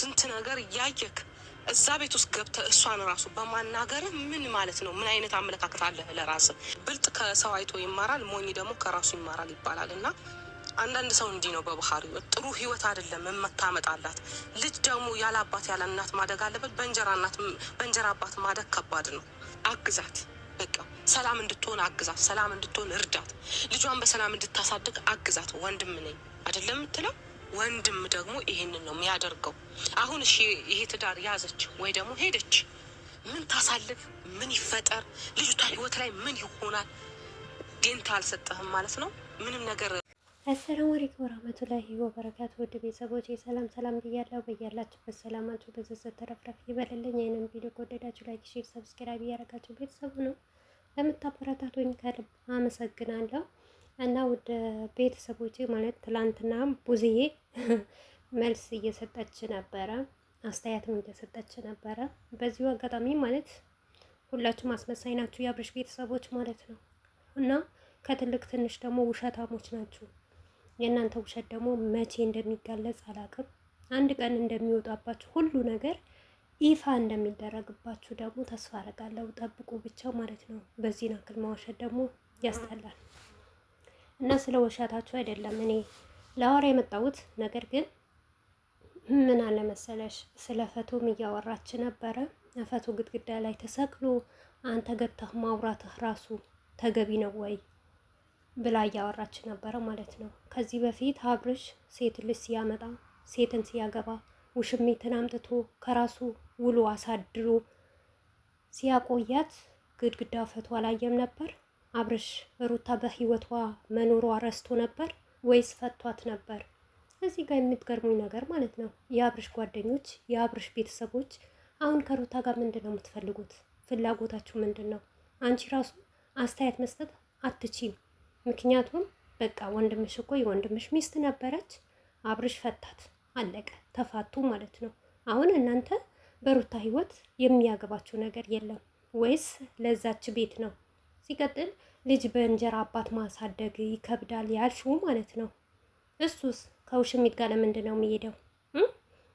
ስንት ነገር እያየክ እዛ ቤት ውስጥ ገብተህ እሷን ራሱ በማናገር ምን ማለት ነው? ምን አይነት አመለካከት አለህ ለራስህ? ብልጥ ከሰው አይቶ ይማራል፣ ሞኝ ደግሞ ከራሱ ይማራል ይባላል። እና አንዳንድ ሰው እንዲህ ነው በባህሪው። ጥሩ ህይወት አይደለም የምታመጣላት ልጅ ደግሞ ያለ አባት ያለ እናት ማደግ አለበት። በእንጀራ አባት ማደግ ከባድ ነው። አግዛት፣ በቃ ሰላም እንድትሆን አግዛት፣ ሰላም እንድትሆን እርዳት፣ ልጇን በሰላም እንድታሳድግ አግዛት። ወንድም ነኝ አይደለም የምትለው ወንድም ደግሞ ይሄንን ነው የሚያደርገው። አሁን እሺ ይሄ ትዳር ያዘች ወይ ደግሞ ሄደች፣ ምን ታሳልፍ? ምን ይፈጠር? ልጅቷ ህይወት ላይ ምን ይሆናል? ዴንታ አልሰጠህም ማለት ነው ምንም ነገር። አሰላሙ አለይኩም ወራህመቱላሂ ወበረካቱ። ውድ ቤተሰቦች ሰላም ሰላም ብያለሁ። በያላችሁበት ሰላማችሁ በዘዘት ተረፍረፍ ይበልልኝ። ይህንን ቪዲዮ ከወደዳችሁ ላይክ፣ ሼር፣ ሰብስክራይብ እያደረጋችሁ ቤተሰቡ ነው ለምታበረታቱኝ ከልብ አመሰግናለሁ። እና ውድ ቤተሰቦቼ ማለት ትላንትና ቡዝዬ መልስ እየሰጠች ነበረ፣ አስተያየትም እየሰጠች ነበረ። በዚሁ አጋጣሚ ማለት ሁላችሁም አስመሳይ ናችሁ የአብርሽ ቤተሰቦች ማለት ነው። እና ከትልቅ ትንሽ ደግሞ ውሸታሞች ናችሁ። የእናንተ ውሸት ደግሞ መቼ እንደሚጋለጽ አላውቅም። አንድ ቀን እንደሚወጣባችሁ ሁሉ ነገር ይፋ እንደሚደረግባችሁ ደግሞ ተስፋ አደርጋለሁ። ጠብቁ ብቻ ማለት ነው። በዚህ ናክል መዋሸት ደግሞ ያስጠላል። እና ስለ ውሸታችሁ አይደለም እኔ ላወራ የመጣሁት። ነገር ግን ምን አለ መሰለሽ፣ ስለ ፈቶም እያወራች ነበረ። ፈቶ ግድግዳ ላይ ተሰቅሎ አንተ ገብተህ ማውራትህ ራሱ ተገቢ ነው ወይ ብላ እያወራች ነበረ ማለት ነው። ከዚህ በፊት አብርሽ ሴት ልጅ ሲያመጣ ሴትን ሲያገባ ውሽሚትን አምጥቶ ከራሱ ውሎ አሳድሮ ሲያቆያት ግድግዳ ፈቶ አላየም ነበር? አብርሽ ሩታ በህይወቷ መኖሯ ረስቶ ነበር ወይስ ፈቷት ነበር? እዚህ ጋር የምትገርሙኝ ነገር ማለት ነው የአብርሽ ጓደኞች፣ የአብርሽ ቤተሰቦች አሁን ከሩታ ጋር ምንድን ነው የምትፈልጉት? ፍላጎታችሁ ምንድን ነው? አንቺ ራሱ አስተያየት መስጠት አትችይም። ምክንያቱም በቃ ወንድምሽ እኮ የወንድምሽ ሚስት ነበረች፣ አብርሽ ፈታት፣ አለቀ፣ ተፋቱ ማለት ነው። አሁን እናንተ በሩታ ህይወት የሚያገባችሁ ነገር የለም ወይስ ለዛች ቤት ነው? ሲቀጥል ልጅ በእንጀራ አባት ማሳደግ ይከብዳል ያልሽው ማለት ነው። እሱስ ከውሽሚት ጋር ለምንድን ነው የሚሄደው?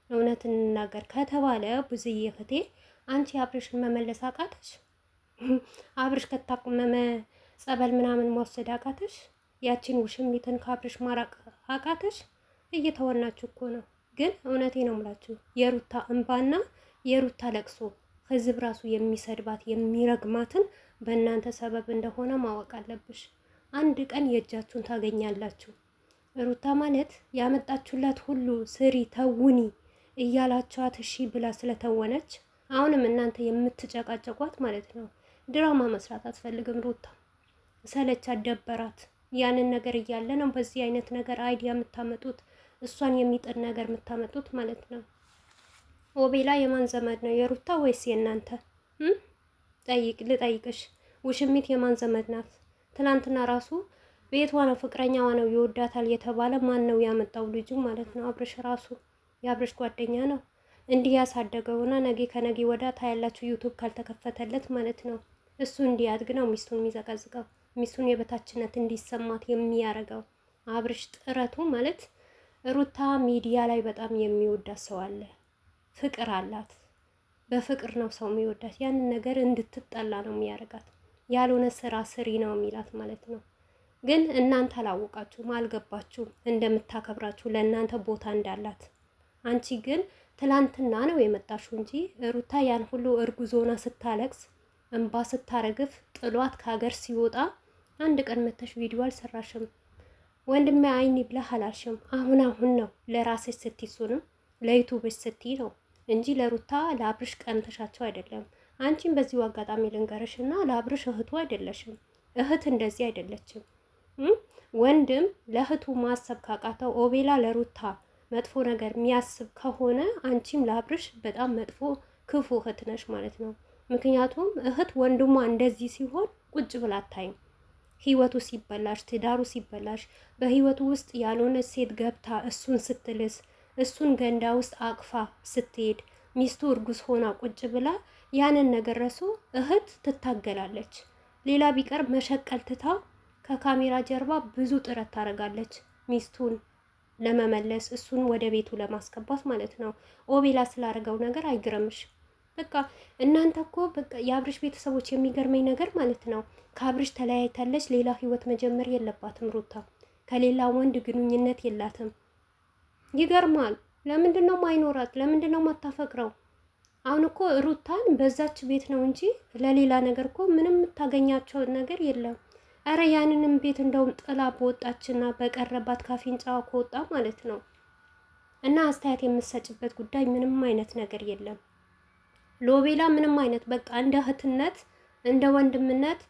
እውነት እንናገር ከተባለ ብዙዬ እህቴ፣ አንቺ አብርሽን መመለስ አቃተሽ? አብርሽ ከታመመ ጸበል ምናምን መውሰድ አቃተሽ? ያቺን ውሽሚትን ከአብርሽ ማራቅ አቃተሽ? እየተወናችሁ እኮ ነው። ግን እውነቴ ነው የምላችሁ የሩታ እንባና የሩታ ለቅሶ ህዝብ ራሱ የሚሰድባት የሚረግማትን በእናንተ ሰበብ እንደሆነ ማወቅ አለብሽ። አንድ ቀን የእጃችሁን ታገኛላችሁ። ሩታ ማለት ያመጣችሁላት ሁሉ ስሪ ተውኒ እያላችኋት እሺ ብላ ስለተወነች አሁንም እናንተ የምትጨቃጨቋት ማለት ነው። ድራማ መስራት አትፈልግም ሩታ። ሰለቻት፣ ደበራት። ያንን ነገር እያለ ነው በዚህ አይነት ነገር አይዲያ የምታመጡት፣ እሷን የሚጥል ነገር የምታመጡት ማለት ነው። ኦቤላ የማን ዘመድ ነው? የሩታ ወይስ የእናንተ? ልጠይቅሽ፣ ውሽሚት የማን ዘመድ ናት? ትናንትና ራሱ ቤቷ ነው ፍቅረኛዋ ነው ይወዳታል የተባለ ማን ነው ያመጣው? ልጁ ማለት ነው አብርሽ ራሱ የአብርሽ ጓደኛ ነው እንዲህ ያሳደገውና ነገ ከነገ ወዳ ታያላችሁ ዩቱብ ካልተከፈተለት ማለት ነው። እሱ እንዲያድግ ነው ሚስቱን የሚዘቀዝቀው፣ ሚስቱን የበታችነት እንዲሰማት የሚያረገው አብርሽ ጥረቱ ማለት። ሩታ ሚዲያ ላይ በጣም የሚወዳት ሰው አለ፣ ፍቅር አላት። በፍቅር ነው ሰው የሚወዳት። ያንን ነገር እንድትጠላ ነው የሚያደርጋት። ያልሆነ ስራ ስሪ ነው የሚላት ማለት ነው። ግን እናንተ አላወቃችሁም፣ አልገባችሁም እንደምታከብራችሁ ለእናንተ ቦታ እንዳላት። አንቺ ግን ትላንትና ነው የመጣሽው እንጂ ሩታ ያን ሁሉ እርጉዞና ስታለቅስ እንባ ስታረግፍ ጥሏት ከሀገር ሲወጣ አንድ ቀን መተሽ ቪዲዮ አልሰራሽም። ወንድሜ አይኒ ብለህ አላልሽም። አሁን ነው ለራስሽ ስትይ፣ እሱንም ለዩቱብሽ ስትይ ነው እንጂ ለሩታ ለአብርሽ ቀንተሻቸው አይደለም። አንቺም በዚሁ አጋጣሚ ልንገርሽና ለአብርሽ እህቱ አይደለሽም። እህት እንደዚህ አይደለችም። ወንድም ለእህቱ ማሰብ ካቃተው ኦቤላ ለሩታ መጥፎ ነገር የሚያስብ ከሆነ አንቺም ለአብርሽ በጣም መጥፎ ክፉ እህት ነሽ ማለት ነው። ምክንያቱም እህት ወንድሟ እንደዚህ ሲሆን ቁጭ ብላ አታይም። ህይወቱ ሲበላሽ፣ ትዳሩ ሲበላሽ፣ በህይወቱ ውስጥ ያልሆነ ሴት ገብታ እሱን ስትልስ፣ እሱን ገንዳ ውስጥ አቅፋ ስትሄድ፣ ሚስቱ እርጉዝ ሆና ቁጭ ብላ ያንን ነገር ረሱ እህት ትታገላለች። ሌላ ቢቀር መሸቀል ትታ ከካሜራ ጀርባ ብዙ ጥረት ታደርጋለች ሚስቱን ለመመለስ እሱን ወደ ቤቱ ለማስገባት ማለት ነው። ኦቤላ ስላደረገው ነገር አይግረምሽ። በቃ እናንተ እኮ በቃ የአብርሽ ቤተሰቦች የሚገርመኝ ነገር ማለት ነው ከአብርሽ ተለያይታለች። ሌላ ህይወት መጀመር የለባትም ሩታ። ከሌላ ወንድ ግንኙነት የላትም። ይገርማል። ለምንድን ነው ማይኖራት? ለምንድን ነው ማታፈቅረው? አሁን እኮ ሩታን በዛች ቤት ነው እንጂ ለሌላ ነገር እኮ ምንም የምታገኛቸው ነገር የለም። አረ ያንንም ቤት እንደውም ጥላ በወጣችና በቀረባት ካፊንጫዋ ከወጣ ማለት ነው። እና አስተያየት የምትሰጭበት ጉዳይ ምንም አይነት ነገር የለም። ሎቤላ ምንም አይነት በቃ እንደ እህትነት እንደ ወንድምነት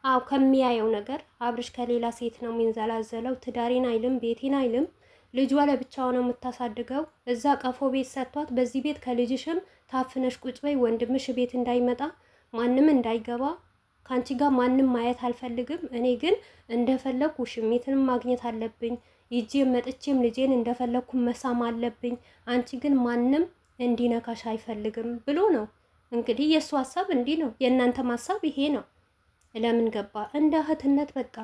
አው ከሚያየው ነገር አብርሽ ከሌላ ሴት ነው የሚንዘላዘለው። ትዳሬን አይልም፣ ቤቴን አይልም። ልጇ ለብቻው ነው የምታሳድገው። እዛ ቀፎ ቤት ሰጥቷት በዚህ ቤት ከልጅሽም ታፍነሽ ቁጭ በይ፣ ወንድምሽ ቤት እንዳይመጣ፣ ማንም እንዳይገባ፣ ከአንቺ ጋር ማንም ማየት አልፈልግም። እኔ ግን እንደፈለኩ ውሽሚትንም ማግኘት አለብኝ፣ ይጄም መጥቼም ልጄን እንደፈለኩ መሳም አለብኝ። አንቺ ግን ማንም እንዲነካሽ አይፈልግም ብሎ ነው እንግዲህ። የእሱ ሀሳብ እንዲህ ነው፣ የእናንተም ሀሳብ ይሄ ነው። ለምን ገባ? እንደ እህትነት በቃ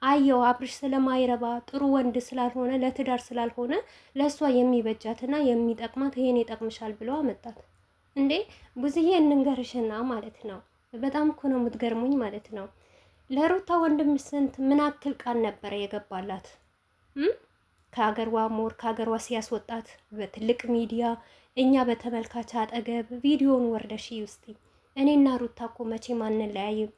አየው አብርሽ ስለማይረባ ጥሩ ወንድ ስላልሆነ ለትዳር ስላልሆነ ለእሷ የሚበጃትና የሚጠቅማት ይሄን ይጠቅምሻል ብሎ አመጣት። እንዴ ብዙዬ እንንገርሽና ማለት ነው በጣም እኮ ነው የምትገርሙኝ ማለት ነው። ለሩታ ወንድም ስንት ምን አክል ቃል ነበረ የገባላት ከሀገሯ ሞር ከሀገሯ ሲያስወጣት በትልቅ ሚዲያ እኛ በተመልካች አጠገብ ቪዲዮን ወርደሽ ውስጥ እኔና ሩታ እኮ መቼም አንለያይም፣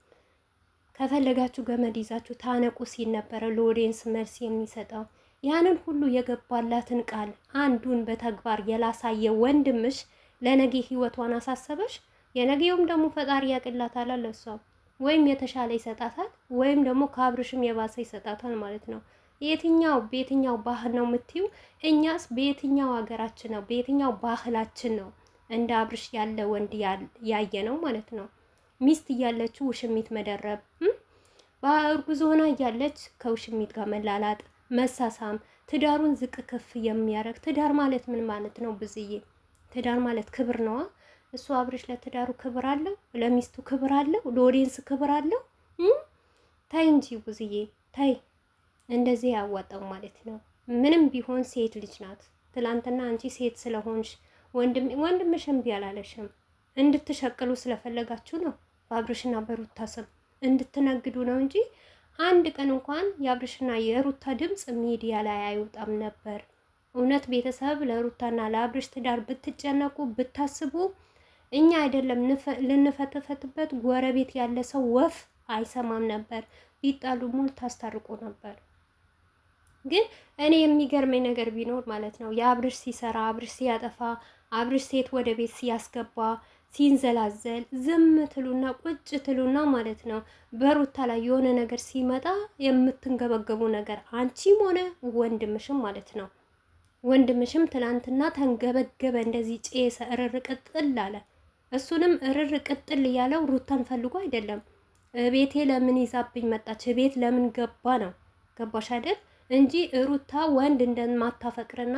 ከፈለጋችሁ ገመድ ይዛችሁ ታነቁ ሲል ነበረ ለኦዲየንስ መልስ የሚሰጠው። ያንን ሁሉ የገባላትን ቃል አንዱን በተግባር የላሳየ ወንድምሽ ለነገ ህይወቷን አሳሰበሽ። የነገውም ደግሞ ፈጣሪ ያቅላታል ለሷ፣ ወይም የተሻለ ይሰጣታል፣ ወይም ደግሞ ከአብርሽም የባሰ ይሰጣታል ማለት ነው። የትኛው በየትኛው ባህል ነው የምትዩ? እኛስ በየትኛው ሀገራችን ነው በየትኛው ባህላችን ነው እንደ አብርሽ ያለ ወንድ ያየ ነው ማለት ነው? ሚስት እያለችው ውሽሚት መደረብ፣ በእርጉዝ ሆና እያለች ከውሽሚት ጋር መላላጥ፣ መሳሳም፣ ትዳሩን ዝቅ ከፍ የሚያደርግ ትዳር ማለት ምን ማለት ነው? ብዝዬ ትዳር ማለት ክብር ነዋ። እሱ አብርሽ ለትዳሩ ክብር አለው፣ ለሚስቱ ክብር አለው፣ ለኦዲየንስ ክብር አለው። ታይ እንጂ ብዝዬ ታይ፣ እንደዚህ ያዋጣው ማለት ነው። ምንም ቢሆን ሴት ልጅ ናት። ትላንትና አንቺ ሴት ስለሆንሽ ወንድምሽ እምቢ አላለሽም። እንድትሸቅሉ ስለፈለጋችሁ ነው በአብርሽና በሩታ ስም እንድትነግዱ ነው እንጂ አንድ ቀን እንኳን የአብርሽና የሩታ ድምፅ ሚዲያ ላይ አይወጣም ነበር። እውነት ቤተሰብ ለሩታና ለአብርሽ ትዳር ብትጨነቁ ብታስቡ እኛ አይደለም ልንፈትፈትበት ጎረቤት ያለ ሰው ወፍ አይሰማም ነበር። ቢጣሉ ሙሉ ታስታርቁ ነበር። ግን እኔ የሚገርመኝ ነገር ቢኖር ማለት ነው የአብርሽ ሲሰራ፣ አብርሽ ሲያጠፋ፣ አብርሽ ሴት ወደ ቤት ሲያስገባ ሲንዘላዘል ዝም ትሉና ቁጭ ትሉና ማለት ነው። በሩታ ላይ የሆነ ነገር ሲመጣ የምትንገበገቡ ነገር አንቺም ሆነ ወንድምሽም ማለት ነው። ወንድምሽም ትላንትና ተንገበገበ፣ እንደዚህ ጬሰ፣ እርር ቅጥል አለ። እሱንም እርር ቅጥል ያለው ሩታን ፈልጎ አይደለም። ቤቴ ለምን ይዛብኝ መጣች፣ ቤት ለምን ገባ ነው። ገባሽ አይደል? እንጂ ሩታ ወንድ እንደማታፈቅርና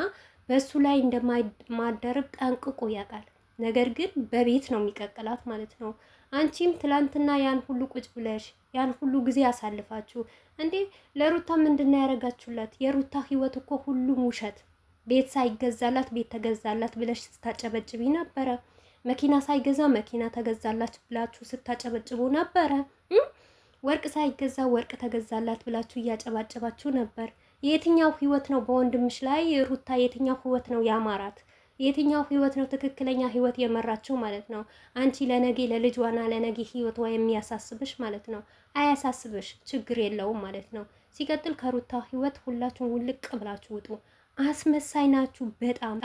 በሱ ላይ እንደማደርብ ጠንቅቆ ያውቃል። ነገር ግን በቤት ነው የሚቀቅላት ማለት ነው። አንቺም ትላንትና ያን ሁሉ ቁጭ ብለሽ ያን ሁሉ ጊዜ አሳልፋችሁ እንዴ ለሩታ ምንድነው ያደረጋችሁላት? የሩታ ህይወት እኮ ሁሉም ውሸት። ቤት ሳይገዛላት ቤት ተገዛላት ብለሽ ስታጨበጭቢ ነበረ። መኪና ሳይገዛ መኪና ተገዛላት ብላችሁ ስታጨበጭቡ ነበረ። ወርቅ ሳይገዛ ወርቅ ተገዛላት ብላችሁ እያጨባጨባችሁ ነበር። የትኛው ህይወት ነው በወንድምሽ ላይ ሩታ? የትኛው ህይወት ነው ያማራት? የትኛው ህይወት ነው ትክክለኛ ህይወት የመራችው ማለት ነው? አንቺ ለነገ ለልጇና ለነገ ህይወቷ የሚያሳስብሽ ማለት ነው? አያሳስብሽ፣ ችግር የለውም ማለት ነው። ሲቀጥል ከሩታ ህይወት ሁላችሁም ውልቅ ብላችሁ ውጡ። አስመሳይ ናችሁ በጣም።